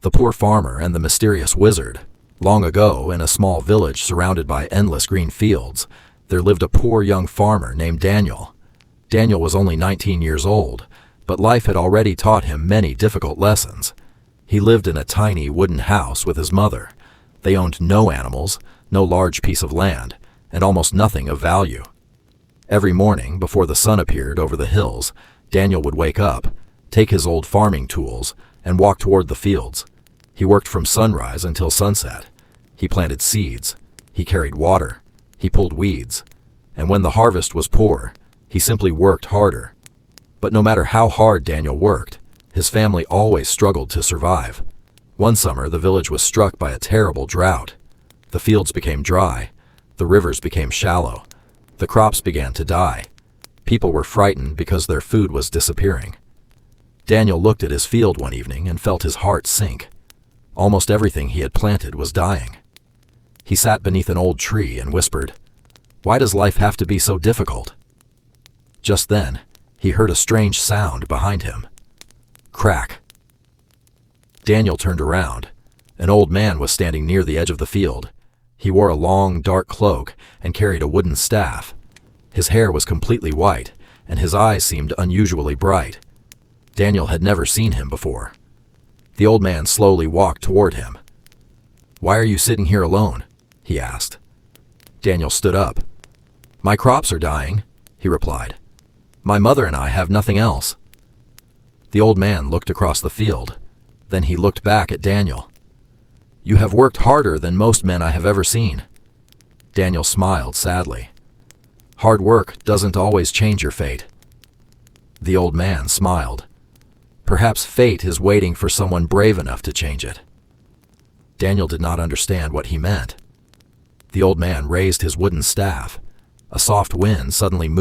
The Poor Farmer and the Mysterious Wizard. Long ago, in a small village surrounded by endless green fields, there lived a poor young farmer named Daniel. Daniel was only 19 years old, but life had already taught him many difficult lessons. He lived in a tiny wooden house with his mother. They owned no animals, no large piece of land, and almost nothing of value. Every morning, before the sun appeared over the hills, Daniel would wake up, take his old farming tools, and walk toward the fields. He worked from sunrise until sunset. He planted seeds. He carried water. He pulled weeds. And when the harvest was poor, he simply worked harder. But no matter how hard Daniel worked, his family always struggled to survive. One summer, the village was struck by a terrible drought. The fields became dry. The rivers became shallow. The crops began to die. People were frightened because their food was disappearing. Daniel looked at his field one evening and felt his heart sink. Almost everything he had planted was dying. He sat beneath an old tree and whispered, "Why does life have to be so difficult?" Just then, he heard a strange sound behind him. Crack. Daniel turned around. An old man was standing near the edge of the field. He wore a long, dark cloak and carried a wooden staff. His hair was completely white, and his eyes seemed unusually bright. Daniel had never seen him before. The old man slowly walked toward him. "Why are you sitting here alone?" he asked. Daniel stood up. "My crops are dying," he replied. "My mother and I have nothing else." The old man looked across the field. Then he looked back at Daniel. "You have worked harder than most men I have ever seen." Daniel smiled sadly. "Hard work doesn't always change your fate." The old man smiled. "Perhaps fate is waiting for someone brave enough to change it." Daniel did not understand what he meant. The old man raised his wooden staff. A soft wind suddenly moved